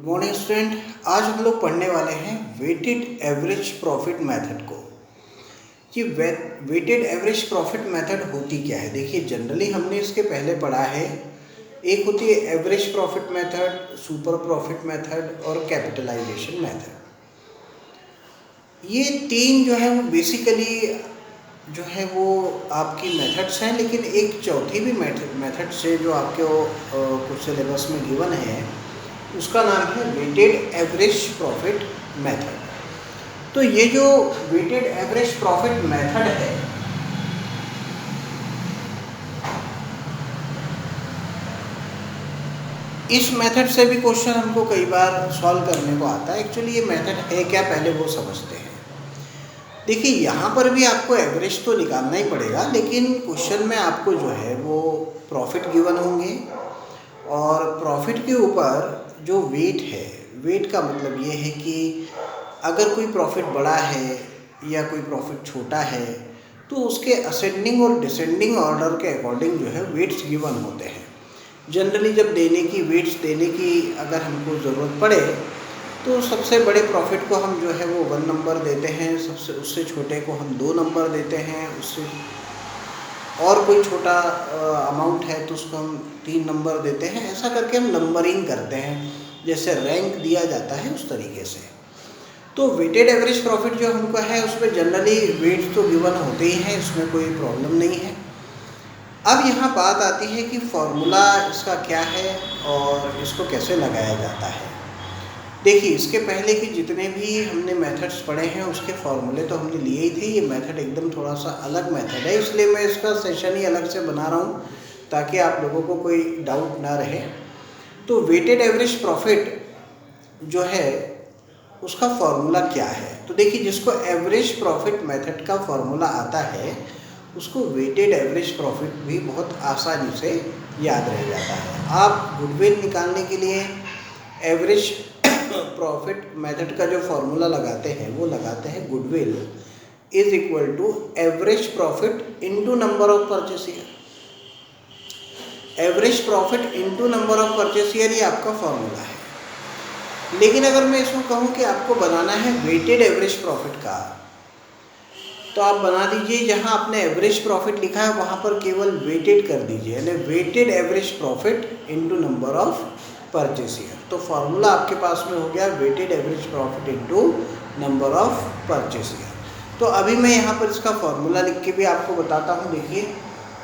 Good morning student. आज हम लोग पढ़ने वाले हैं वेटेड एवरेज प्रॉफिट मेथड को। कि वेटेड एवरेज प्रॉफिट मेथड होती क्या है। देखिए, जनरली हमने इसके पहले पढ़ा है, एक होती है average profit method, super profit method और कैपिटलाइजेशन मेथड। ये तीन जो है वो बेसिकली जो है वो आपकी मेथड्स हैं, लेकिन एक चौथी भी मेथड से जो आपके कुछ सिलेबस में गिवन है, उसका नाम है वेटेड एवरेज प्रॉफिट मेथड। तो ये जो वेटेड एवरेज प्रॉफिट मेथड है, इस मेथड से भी क्वेश्चन हमको कई बार सॉल्व करने को आता है। एक्चुअली ये मेथड है क्या, पहले वो समझते हैं। देखिए, यहाँ पर भी आपको एवरेज तो निकालना ही पड़ेगा, लेकिन क्वेश्चन में आपको जो है वो प्रॉफिट गिवन होंगे और प्रॉफिट के ऊपर जो वेट है, वेट का मतलब ये है कि अगर कोई प्रॉफिट बड़ा है या कोई प्रॉफिट छोटा है तो उसके असेंडिंग और डिसेंडिंग ऑर्डर के अकॉर्डिंग जो है वेट्स गिवन होते हैं। जनरली जब वेट्स देने की अगर हमको ज़रूरत पड़े तो सबसे बड़े प्रॉफिट को हम जो है वो 1 नंबर देते हैं, उससे छोटे को हम 2 नंबर देते हैं, उससे और कोई छोटा अमाउंट है तो उसको हम 3 नंबर देते हैं। ऐसा करके हम नंबरिंग करते हैं, जैसे रैंक दिया जाता है उस तरीके से। तो वेटेड एवरेज प्रॉफिट जो हमको है उसमें जनरली वेट्स तो गिवन होते ही हैं, इसमें कोई प्रॉब्लम नहीं है। अब यहाँ बात आती है कि फॉर्मूला इसका क्या है और इसको कैसे लगाया जाता है। देखिए, इसके पहले कि जितने भी हमने मेथड्स पढ़े हैं उसके फॉर्मूले तो हमने लिए ही थे। ये मेथड एकदम थोड़ा सा अलग मेथड है, इसलिए मैं इसका सेशन ही अलग से बना रहा हूँ ताकि आप लोगों को कोई डाउट ना रहे। तो वेटेड एवरेज प्रॉफिट जो है उसका फॉर्मूला क्या है। तो देखिए, जिसको एवरेज प्रॉफिट मेथड का फॉर्मूला आता है उसको वेटेड एवरेज प्रॉफिट भी बहुत आसानी से याद रह जाता है। आप गुडविल निकालने के लिए एवरेज प्रॉफिट मेथड का जो फॉर्मूला लगाते हैं वो लगाते हैं goodwill is equal to average profit into number of purchase year. Average profit into number of purchase year ये आपका फॉर्मूला है। लेकिन अगर मैं इसमें कहूँ कि आपको बनाना है वेटेड एवरेज प्रॉफिट का, तो आप बना दीजिए, जहाँ आपने एवरेज प्रॉफिट लिखा है वहाँ पर केवल वेटेड कर दीजिए, यानी weighted average profit into number of purchase year. तो फॉर्मूला आपके पास में हो गया weighted average profit into number of purchase year. तो अभी मैं यहाँ पर इसका फॉर्मूला लिख के भी आपको बताता हूँ। देखिए,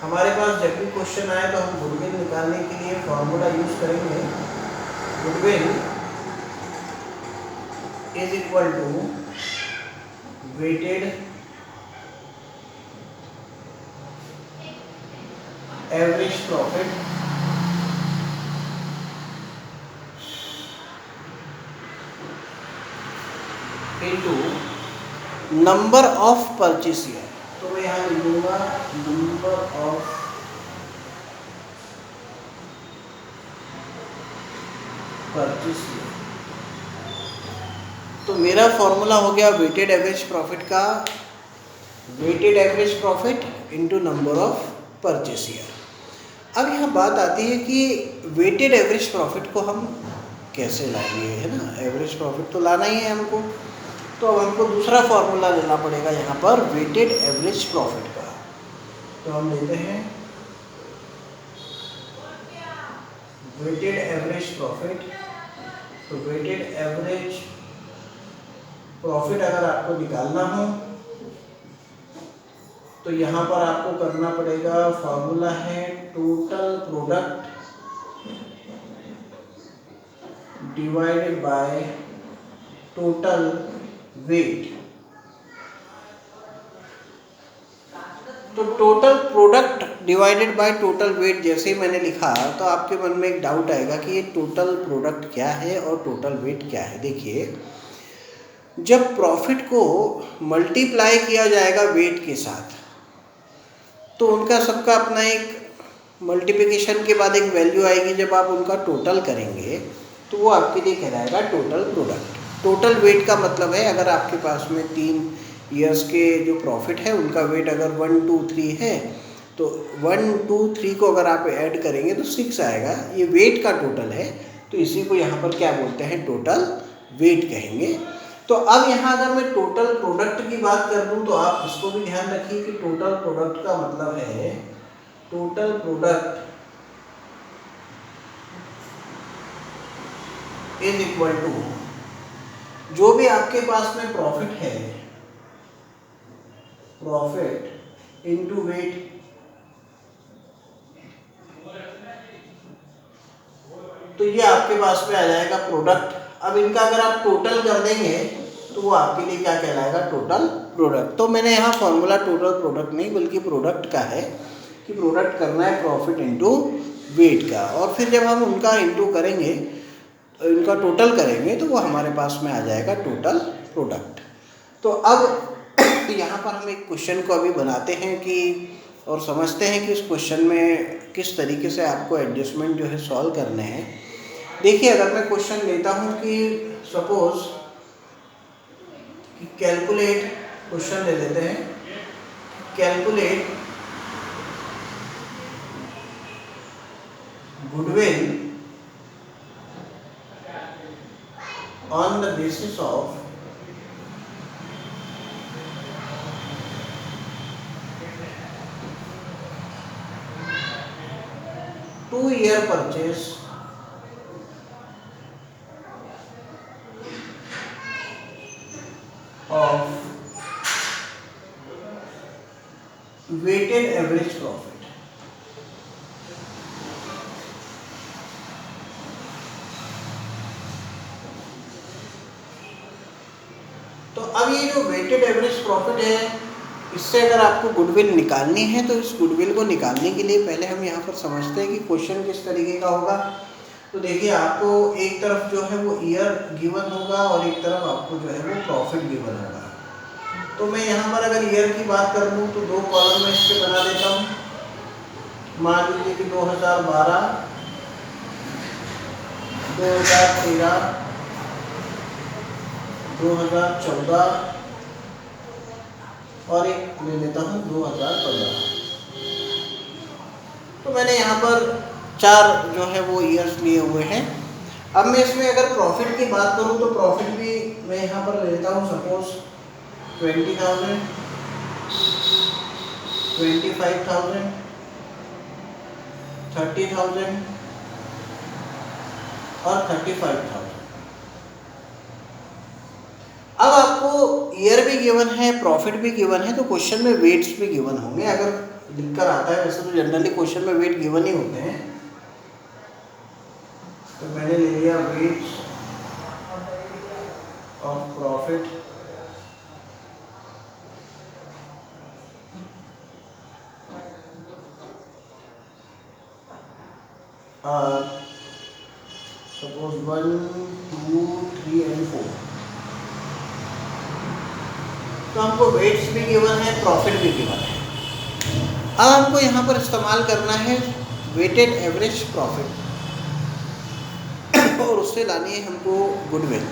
हमारे पास जब भी क्वेश्चन आए तो हम गुडविल निकालने के लिए फॉर्मूला यूज करेंगे। Goodwill is equal to weighted average profit into number of purchase year. तो मैं यहाँ लिखूंगा नंबर ऑफ परचेस ईयर। तो मेरा फॉर्मूला हो गया वेटेड एवरेज प्रॉफिट का, weighted average profit into number of purchase year. अब यहाँ बात आती है कि वेटेड एवरेज प्रॉफिट को हम कैसे लाएंगे, है ना। एवरेज प्रॉफिट तो लाना ही है हमको, तो अब हमको दूसरा फॉर्मूला लेना पड़ेगा यहाँ पर वेटेड एवरेज प्रॉफिट का। तो हम लेते हैं वेटेड एवरेज प्रॉफिट। तो वेटेड एवरेज प्रॉफिट अगर आपको निकालना हो तो यहाँ पर आपको करना पड़ेगा, फॉर्मूला है total product divided by total weight. तो total product divided by total weight जैसे ही मैंने लिखा तो आपके मन में एक डाउट आएगा कि ये टोटल प्रोडक्ट क्या है और टोटल वेट क्या है। देखिए, जब प्रॉफिट को मल्टीप्लाई किया जाएगा वेट के साथ तो उनका सबका अपना एक मल्टीप्लिकेशन के बाद एक वैल्यू आएगी। जब आप उनका टोटल करेंगे तो वो आपके लिए कहलाएगा टोटल प्रोडक्ट। टोटल वेट का मतलब है, अगर आपके पास में 3 ईयर्स के जो प्रॉफिट है उनका वेट अगर 1, 2, 3 है तो 1, 2, 3 को अगर आप ऐड करेंगे तो 6 आएगा। ये वेट का टोटल है। तो इसी को यहाँ पर क्या बोलते हैं, टोटल वेट कहेंगे। तो अब यहाँ अगर मैं टोटल प्रोडक्ट की बात कर दूँ तो आप इसको भी ध्यान रखिए कि टोटल प्रोडक्ट का मतलब है total product is equal to जो भी आपके पास में प्रॉफिट है, प्रॉफिट इनटू वेट, तो ये आपके पास में आ जाएगा प्रोडक्ट। अब इनका अगर आप टोटल कर देंगे तो वो आपके लिए क्या कहलाएगा, टोटल प्रोडक्ट। तो मैंने यहाँ फॉर्मूला टोटल प्रोडक्ट नहीं बल्कि प्रोडक्ट का है कि प्रोडक्ट करना है प्रॉफिट इनटू वेट का, और फिर जब हम उनका इनटू करेंगे, इनका टोटल करेंगे तो वो हमारे पास में आ जाएगा टोटल प्रोडक्ट। तो अब यहाँ पर हम एक क्वेश्चन को अभी बनाते हैं कि और समझते हैं कि इस क्वेश्चन में किस तरीके से आपको एडजस्टमेंट जो है सॉल्व करने हैं। देखिए, अगर मैं क्वेश्चन लेता हूँ कि सपोज कि कैलकुलेट, क्वेश्चन ले लेते हैं, calculate goodwill on the basis of two-year purchase of weighted average profit। तो अब ये जो वेटेड एवरेज प्रॉफिट है, इससे अगर आपको गुडविल निकालनी है तो इस गुडविल को निकालने के लिए पहले हम यहाँ पर समझते हैं कि क्वेश्चन किस तरीके का होगा। तो देखिए, आपको एक तरफ जो है वो ईयर गिवन होगा और एक तरफ आपको जो है वो प्रॉफिट गिवन होगा। तो मैं यहाँ पर अगर ईयर की बात कर लूँ तो दो कॉलम में इसके बना देता हूँ। मान लीजिए कि 2012, 2013, 2014 और एक ले लेता हूँ 2015। तो मैंने यहाँ पर 4 जो है वो ईयर्स लिए हुए हैं। अब मैं इसमें अगर प्रॉफिट की बात करूँ तो प्रॉफिट भी मैं यहाँ पर ले लेता हूँ सपोज 20,000, 25,000, 30,000 और 35,000। अब आपको ईयर भी गिवन है, प्रॉफिट भी गिवन है, तो क्वेश्चन में वेट्स भी गिवन होंगे। अगर लिखकर आता है, वैसे तो जनरली क्वेश्चन में वेट गिवन ही होते हैं। तो मैंने ले लिया weights of profit suppose 1, 2, 3 and 4। तो हमको वेट्स भी गिवन है, प्रॉफिट भी गिवन है। अब हमको यहाँ पर इस्तेमाल करना है वेटेड एवरेज प्रॉफिट और उससे लानी है हमको गुडविल।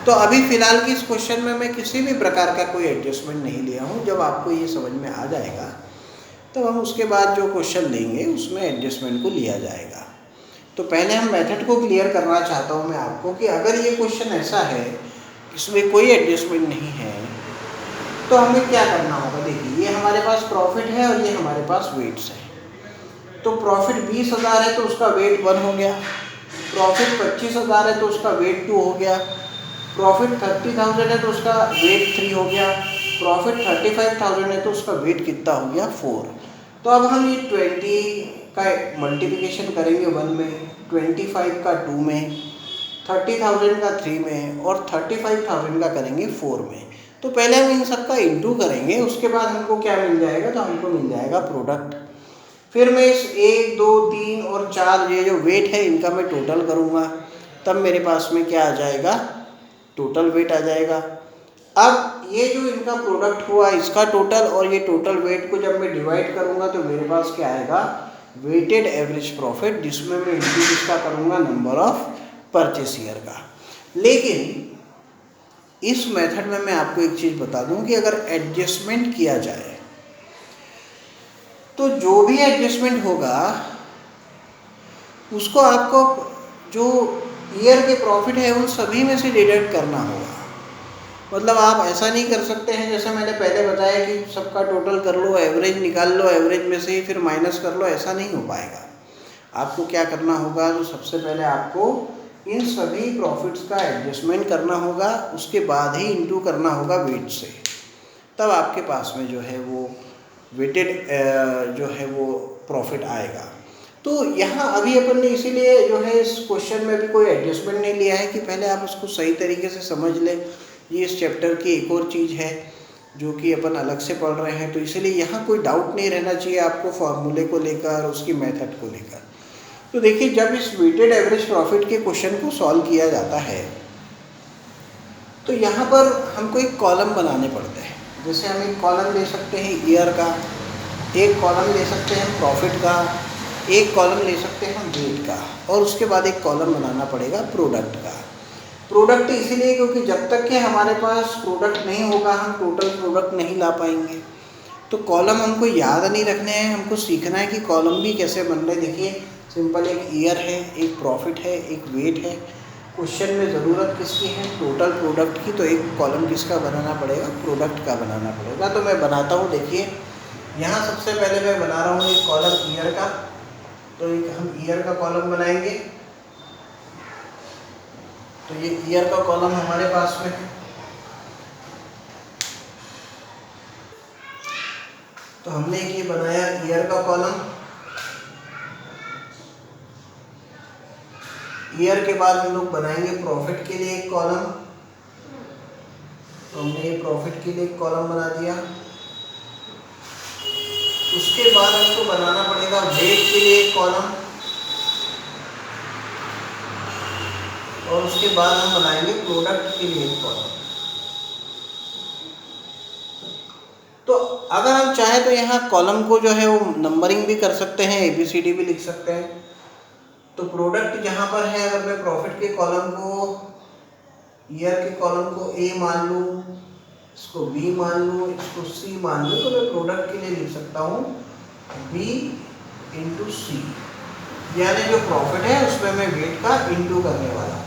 तो अभी फ़िलहाल की इस क्वेश्चन में मैं किसी भी प्रकार का कोई एडजस्टमेंट नहीं लिया हूँ। जब आपको ये समझ में आ जाएगा तो हम उसके बाद जो क्वेश्चन लेंगे उसमें एडजस्टमेंट को लिया जाएगा। तो पहले हम मेथड को क्लियर करना चाहता हूँ मैं आपको कि अगर ये क्वेश्चन ऐसा है, इसमें कोई एडजस्टमेंट नहीं है, तो हमें क्या करना होगा। देखिए, ये हमारे पास प्रॉफिट है और ये हमारे पास वेट्स है। तो प्रॉफिट 20,000 है तो उसका वेट 1 हो गया, प्रॉफिट 25,000 है तो उसका वेट 2 हो गया, प्रॉफिट 30,000 है तो उसका वेट 3 हो गया, प्रॉफिट 35,000 है तो उसका वेट कितना हो गया, 4। तो अब हम ये 20 का मल्टीप्लिकेशन करेंगे 1 में, 25 का 2 में, 30,000 का 3 में और 35,000 का करेंगे 4 में। तो पहले हम इन सब का इंटू करेंगे, उसके बाद हमको क्या मिल जाएगा, तो हमको मिल जाएगा प्रोडक्ट। फिर मैं इस 1, 2, 3 और 4 ये जो वेट है इनका मैं टोटल करूँगा, तब मेरे पास में क्या आ जाएगा, टोटल वेट आ जाएगा। अब ये जो इनका प्रोडक्ट हुआ इसका टोटल और ये टोटल वेट को जब मैं डिवाइड करूँगा तो मेरे पास क्या आएगा, वेटेड एवरेज प्रॉफिट, जिसमें मैं इंटू इसका करूँगा नंबर ऑफ परचेस ईयर का। लेकिन इस मेथड में मैं आपको एक चीज़ बता दूं कि अगर एडजस्टमेंट किया जाए तो जो भी एडजस्टमेंट होगा उसको आपको जो ईयर के प्रॉफिट है उन सभी में से डिडक्ट करना होगा। मतलब आप ऐसा नहीं कर सकते हैं जैसे मैंने पहले बताया कि सबका टोटल कर लो, एवरेज निकाल लो, एवरेज में से ही फिर माइनस कर लो, ऐसा नहीं हो पाएगा। आपको क्या करना होगा, तो सबसे पहले आपको इन सभी प्रॉफिट्स का एडजस्टमेंट करना होगा, उसके बाद ही इंटू करना होगा वेट से, तब आपके पास में जो है वो वेटेड जो है वो प्रॉफिट आएगा। तो यहाँ अभी अपन ने इसीलिए जो है इस क्वेश्चन में भी कोई एडजस्टमेंट नहीं लिया है कि पहले आप उसको सही तरीके से समझ लें। ये इस चैप्टर की एक और चीज़ है जो कि अपन अलग से पढ़ रहे हैं, तो इसीलिए यहाँ कोई डाउट नहीं रहना चाहिए आपको फॉर्मूले को लेकर, उसकी मेथड को लेकर। तो देखिए, जब इस वेटेड एवरेज प्रॉफिट के क्वेश्चन को सॉल्व किया जाता है तो यहाँ पर हमको एक कॉलम बनाने पड़ते हैं। जैसे हम एक कॉलम ले सकते हैं ईयर का, एक कॉलम ले सकते हैं प्रॉफिट का, एक कॉलम ले सकते हैं वेट का, और उसके बाद एक कॉलम बनाना पड़ेगा प्रोडक्ट का। प्रोडक्ट इसीलिए क्योंकि जब तक कि हमारे पास प्रोडक्ट नहीं होगा हम टोटल प्रोडक्ट नहीं ला पाएंगे। तो कॉलम हमको याद नहीं रखने हैं, हमको सीखना है कि कॉलम भी कैसे बन रहे। देखिए सिंपल, एक ईयर है, एक प्रॉफिट है, एक वेट है। क्वेश्चन में ज़रूरत किसकी है, टोटल प्रोडक्ट की, तो एक कॉलम किसका बनाना पड़ेगा, प्रोडक्ट का बनाना पड़ेगा। तो मैं बनाता हूँ। देखिए यहाँ सबसे पहले मैं बना रहा हूँ एक कॉलम ईयर का, तो एक हम ईयर का कॉलम बनाएंगे। तो ये ईयर का कॉलम हमारे पास में है। तो हमने ये बनाया ईयर का कॉलम। ईयर के बाद हम लोग बनाएंगे प्रॉफिट के लिए एक कॉलम। तो हमने ये प्रॉफिट के लिए एक कॉलम बना दिया। उसके बाद हमको बनाना पड़ेगा वेट के लिए एक कॉलम, और उसके बाद हम बनाएंगे प्रोडक्ट के लिए एक कॉलम। तो अगर हम चाहें तो यहाँ कॉलम को जो है वो नंबरिंग भी कर सकते हैं, ABCD भी लिख सकते हैं। तो प्रोडक्ट जहाँ पर है, अगर मैं प्रॉफिट के कॉलम को, ईयर के कॉलम को A मान लूँ, इसको B मान लूँ, इसको C मान लूँ, तो मैं प्रोडक्ट के लिए लिख सकता हूँ B इंटू C, यानी जो प्रॉफिट है उसमें मैं वेट का इंटू करने वाला हूँ।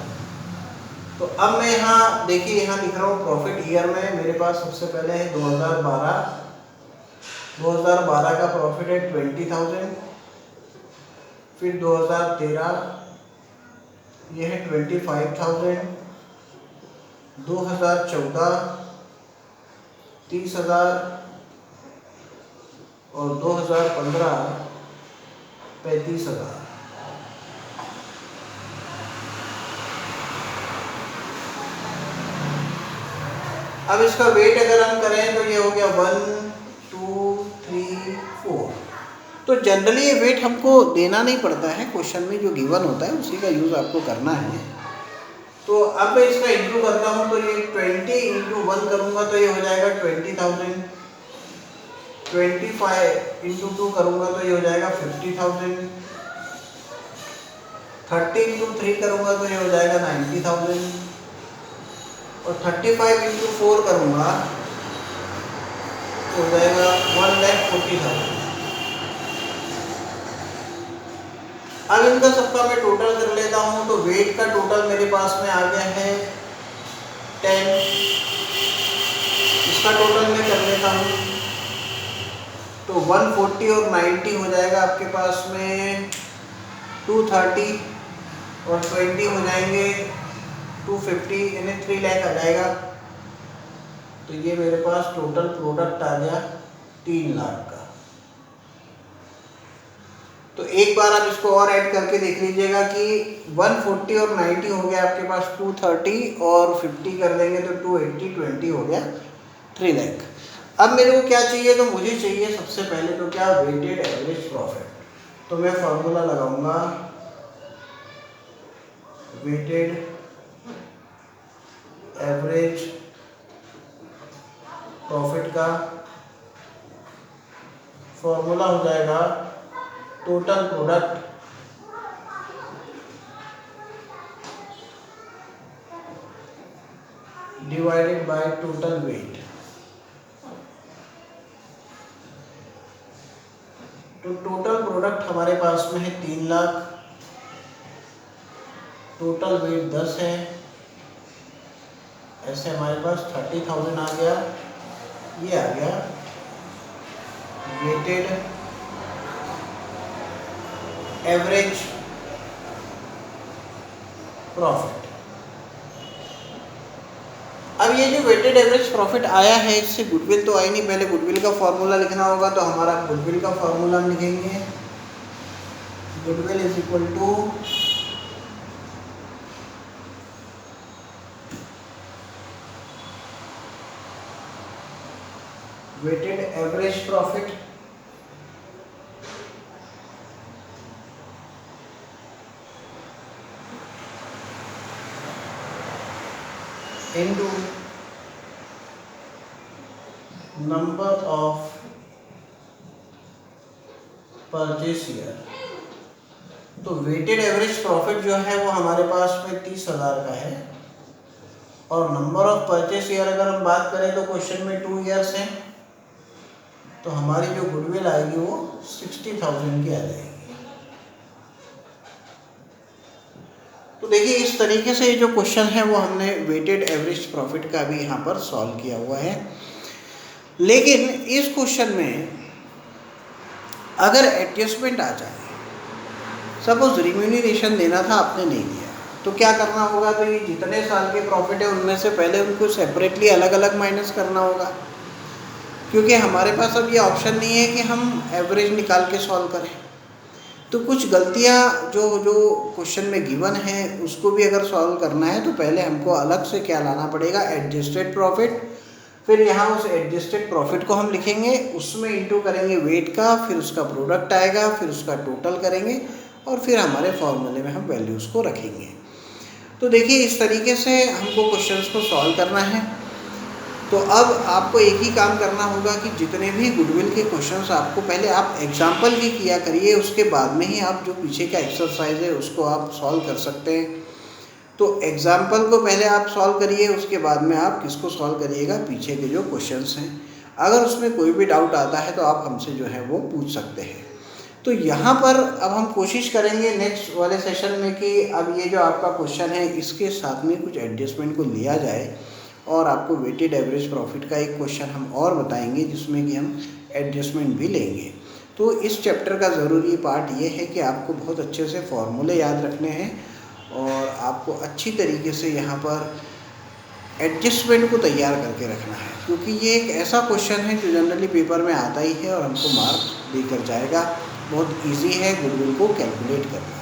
तो अब मैं यहाँ देखिए, यहाँ लिख रहा हूँ प्रॉफिट ईयर में मेरे पास सबसे पहले है 2012 का प्रॉफिट है 20,000। फिर 2013 ये है 25,000। 2014 30,000 और 2015 35,000। अब इसका वेट अगर हम करें तो ये हो गया 1 2 3 4। तो जनरली ये वेट हमको देना नहीं पड़ता है, क्वेश्चन में जो गिवन होता है उसी का यूज़ आपको करना है। तो अब मैं इसका इंटू करता हूँ, तो ये 20 इंटू 1 करूँगा तो ये हो जाएगा 20,000। 25 इंटू 2 करूँगा तो ये हो जाएगा 50,000। 30 इंटू 3 करूँगा तो ये हो जाएगा 90,000। और 35 इंटू 4 करूँगा तो हो जाएगा 1,40,000। अब इनका सबका मैं टोटल कर लेता हूँ। तो वेट का टोटल मेरे पास में आ गया है 10। इसका टोटल मैं कर लेता हूँ, तो 140 और 90 हो जाएगा आपके पास में 230, और 20 हो जाएंगे 250, यानी 3 लाख आ जाएगा। तो ये मेरे पास टोटल प्रोडक्ट आ गया 3 लाख का। तो एक बार आप इसको और ऐड करके देख लीजिएगा कि 140 और 90 हो गया आपके पास 230, और 50 कर देंगे तो 280, 20 हो गया 3 लाख। अब मेरे को क्या चाहिए, तो मुझे चाहिए सबसे पहले तो क्या, वेटेड एवरेज प्रॉफिट। तो मैं फॉर्मूला लगाऊंगा वेटेड एवरेज प्रॉफिट का। फॉर्मूला हो जाएगा total product divided by total weight. तो टोटल प्रोडक्ट हमारे पास में है 3 लाख, टोटल वेट 10 है, ऐसे हमारे पास 30,000 आ गया। ये आ गया वेटेड एवरेज प्रॉफिट। अब ये जो वेटेड एवरेज प्रॉफिट आया है, इससे गुडविल तो आई नहीं, पहले गुडविल का फॉर्मूला लिखना होगा। तो हमारा गुडविल का फॉर्मूला हम लिखेंगे, goodwill is equal to weighted average profit into number of purchase year. तो वेटेड एवरेज प्रॉफिट जो है वो हमारे पास में 30,000 का है, और नंबर ऑफ परचेस ईयर अगर हम बात करें तो क्वेश्चन में 2 ईयर्स हैं, तो हमारी जो गुडविल आएगी वो 60,000 की आ जाएगी। तो देखिए इस तरीके से जो क्वेश्चन है वो हमने वेटेड एवरेज प्रॉफिट का भी यहाँ पर सॉल्व किया हुआ है। लेकिन इस क्वेश्चन में अगर एडजस्टमेंट आ जाए, सपोज रिम्यूनरेशन देना था आपने नहीं दिया, तो क्या करना होगा? तो ये जितने साल के प्रॉफिट है उनमें से पहले उनको सेपरेटली अलग अलग माइनस करना होगा, क्योंकि हमारे पास अब ये ऑप्शन नहीं है कि हम एवरेज निकाल के सॉल्व करें। तो कुछ गलतियाँ जो क्वेश्चन में गिवन है उसको भी अगर सॉल्व करना है तो पहले हमको अलग से क्या लाना पड़ेगा? Adjusted profit. फिर यहाँ उस एडजस्टेड प्रॉफिट को हम लिखेंगे, उसमें इंटू करेंगे वेट का, फिर उसका प्रोडक्ट आएगा, फिर उसका टोटल करेंगे, और फिर हमारे फॉर्मूले में हम वैल्यूज़ को रखेंगे। तो देखिए इस तरीके से हमको क्वेश्चंस को सॉल्व करना है। तो अब आपको एक ही काम करना होगा कि जितने भी गुडविल के क्वेश्चंस आपको पहले आप एग्जाम्पल की किया करिए, उसके बाद में ही आप जो पीछे का एक्सरसाइज है उसको आप सॉल्व कर सकते हैं। तो एग्जाम्पल को पहले आप सॉल्व करिए, उसके बाद में आप किसको सॉल्व करिएगा? पीछे के जो क्वेश्चंस हैं। अगर उसमें कोई भी डाउट आता है तो आप हमसे जो है वो पूछ सकते हैं। तो यहाँ पर अब हम कोशिश करेंगे नेक्स्ट वाले सेशन में कि अब ये जो आपका क्वेश्चन है इसके साथ में कुछ एडजस्टमेंट को लिया जाए, और आपको वेटेड एवरेज प्रॉफिट का एक क्वेश्चन हम और बताएंगे जिसमें कि हम एडजस्टमेंट भी लेंगे। तो इस चैप्टर का ज़रूरी पार्ट ये है कि आपको बहुत अच्छे से फॉर्मूले याद रखने हैं, और आपको अच्छी तरीके से यहाँ पर एडजस्टमेंट को तैयार करके रखना है, क्योंकि ये एक ऐसा क्वेश्चन है जो जनरली पेपर में आता ही है और हमको मार्क्स देकर जाएगा। बहुत इजी है गुडविल को कैलकुलेट करना।